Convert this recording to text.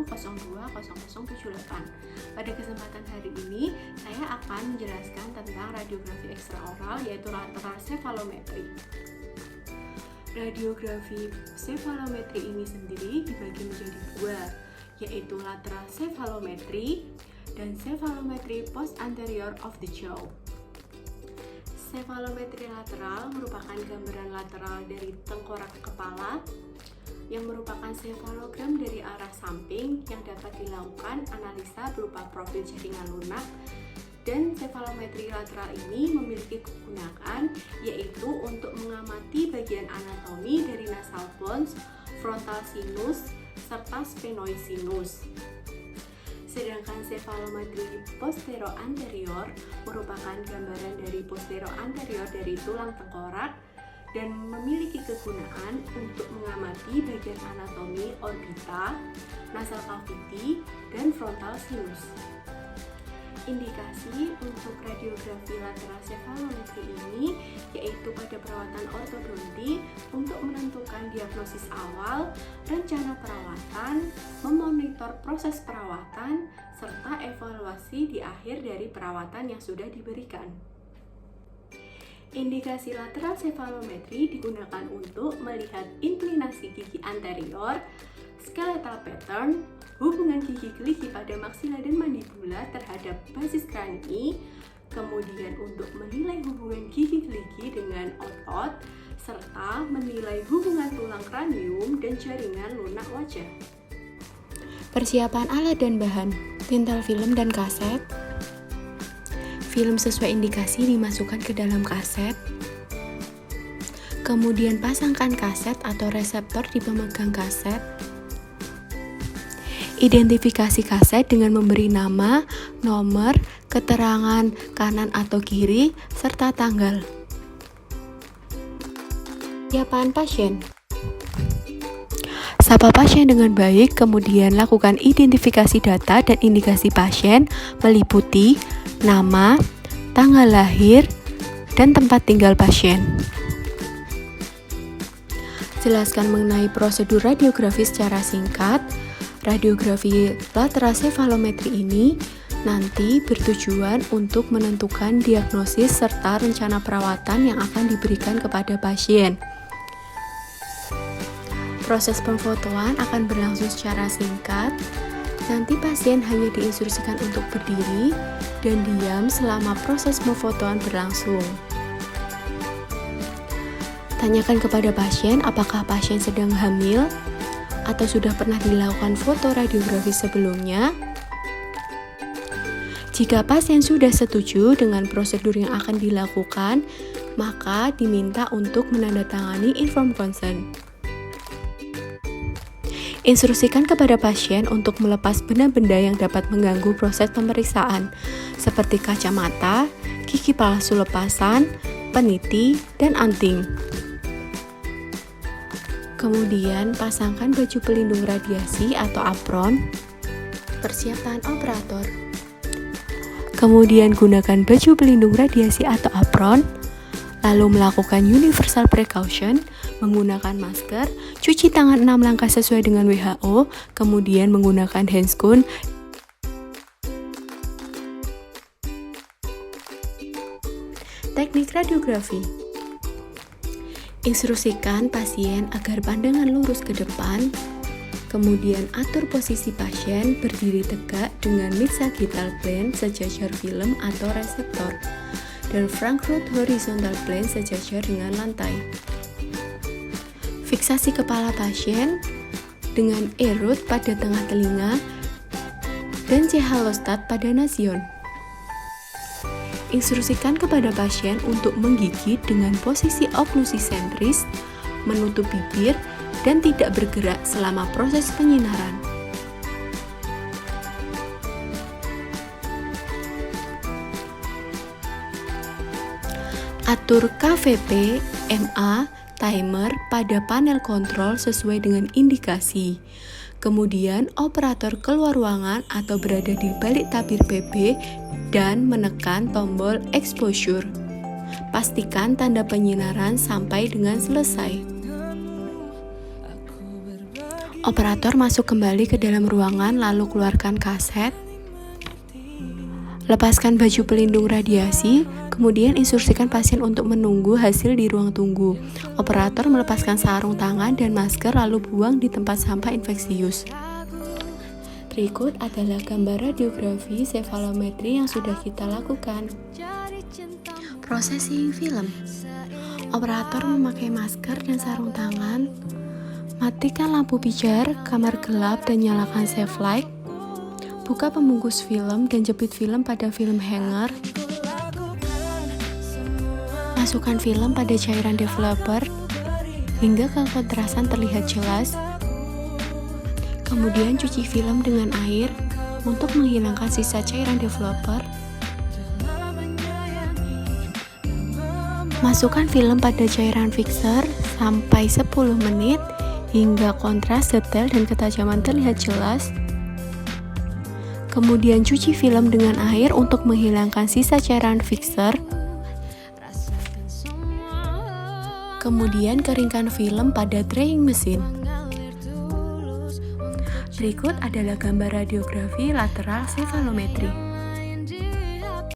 020078. Pada kesempatan hari ini, saya akan menjelaskan tentang radiografi ekstraoral, yaitu lateral cephalometry. Radiografi cephalometry ini sendiri dibagi menjadi dua, yaitu lateral cephalometry dan cephalometry post-anterior of the jaw. Cephalometry lateral merupakan gambaran lateral dari tengkorak kepala yang merupakan cephalogram dari arah samping yang dapat dilakukan analisa berupa profil jaringan lunak. Dan cephalometry lateral ini memiliki kegunaan yaitu untuk mengamati bagian anatomi dari nasal bones, frontal sinus, serta sphenoid sinus. Sedangkan cephalometry posterior-anterior merupakan gambaran dari posterior-anterior dari tulang tengkorak dan memiliki kegunaan untuk mengamati bagian anatomi orbita, nasal cavity, dan frontal sinus. Indikasi untuk radiografi lateral cephalometry ini yaitu pada perawatan ortodonti untuk menentukan diagnosis awal, rencana perawatan, memonitor proses perawatan, serta evaluasi di akhir dari perawatan yang sudah diberikan. Indikasi lateral cephalometry digunakan untuk melihat inklinasi gigi anterior, skeletal pattern, hubungan gigi gerigi pada maksila dan mandibula terhadap basis krani, kemudian untuk menilai hubungan gigi gerigi dengan otot, serta menilai hubungan tulang kranium dan jaringan lunak wajah. Persiapan alat dan bahan: tinta film dan kaset. Film sesuai indikasi dimasukkan ke dalam kaset. Kemudian pasangkan kaset atau reseptor di pemegang kaset. Identifikasi kaset dengan memberi nama, nomor, keterangan kanan atau kiri, serta tanggal. Persiapan pasien: sapa pasien dengan baik, kemudian lakukan identifikasi data dan indikasi pasien meliputi nama, tanggal lahir, dan tempat tinggal pasien. Jelaskan mengenai prosedur radiografi secara singkat. Radiografi lateral cephalometry ini nanti bertujuan untuk menentukan diagnosis serta rencana perawatan yang akan diberikan kepada pasien. Proses pemfotoan akan berlangsung secara singkat. Nanti pasien hanya diinstruksikan untuk berdiri dan diam selama proses pemfotoan berlangsung. Tanyakan kepada pasien apakah pasien sedang hamil atau sudah pernah dilakukan foto radiografi sebelumnya. Jika pasien sudah setuju dengan prosedur yang akan dilakukan, maka diminta untuk menandatangani inform consent. Instruksikan kepada pasien untuk melepas benda-benda yang dapat mengganggu proses pemeriksaan, seperti kacamata, gigi palsu lepasan, peniti, dan anting. Kemudian pasangkan baju pelindung radiasi atau apron. Persiapan operator: kemudian gunakan baju pelindung radiasi atau apron, lalu melakukan universal precaution, menggunakan masker, cuci tangan 6 langkah sesuai dengan WHO, kemudian menggunakan handscoon. Teknik radiografi: instruksikan pasien agar pandangan lurus ke depan, kemudian atur posisi pasien berdiri tegak dengan mid sagittal plane sejajar film atau reseptor, dan frontward horizontal plane sejajar dengan lantai. Fiksasi kepala pasien dengan erut pada tengah telinga dan cehalostat pada nasion. Instruksikan kepada pasien untuk menggigit dengan posisi oklusi sentris, menutup bibir, dan tidak bergerak selama proses penyinaran. Atur KVP, MA, timer pada panel kontrol sesuai dengan indikasi. Kemudian operator keluar ruangan atau berada di balik tabir PB dan menekan tombol exposure. Pastikan tanda penyinaran sampai dengan selesai. Operator masuk kembali ke dalam ruangan lalu keluarkan kaset. Lepaskan baju pelindung radiasi, kemudian instruksikan pasien untuk menunggu hasil di ruang tunggu. Operator melepaskan sarung tangan dan masker lalu buang di tempat sampah infeksius. Berikut adalah gambar radiografi sefalometri yang sudah kita lakukan. Processing film. Operator memakai masker dan sarung tangan. Matikan lampu pijar, kamar gelap, dan nyalakan save light. Buka pembungkus film dan jepit film pada film hanger. Masukkan film pada cairan developer hingga kekontrasan terlihat jelas. Kemudian cuci film dengan air untuk menghilangkan sisa cairan developer. Masukkan film pada cairan fixer sampai 10 menit hingga kontras, detail, dan ketajaman terlihat jelas. Kemudian cuci film dengan air untuk menghilangkan sisa cairan fixer. Kemudian keringkan film pada drying mesin. Berikut adalah gambar radiografi lateral sefalometri.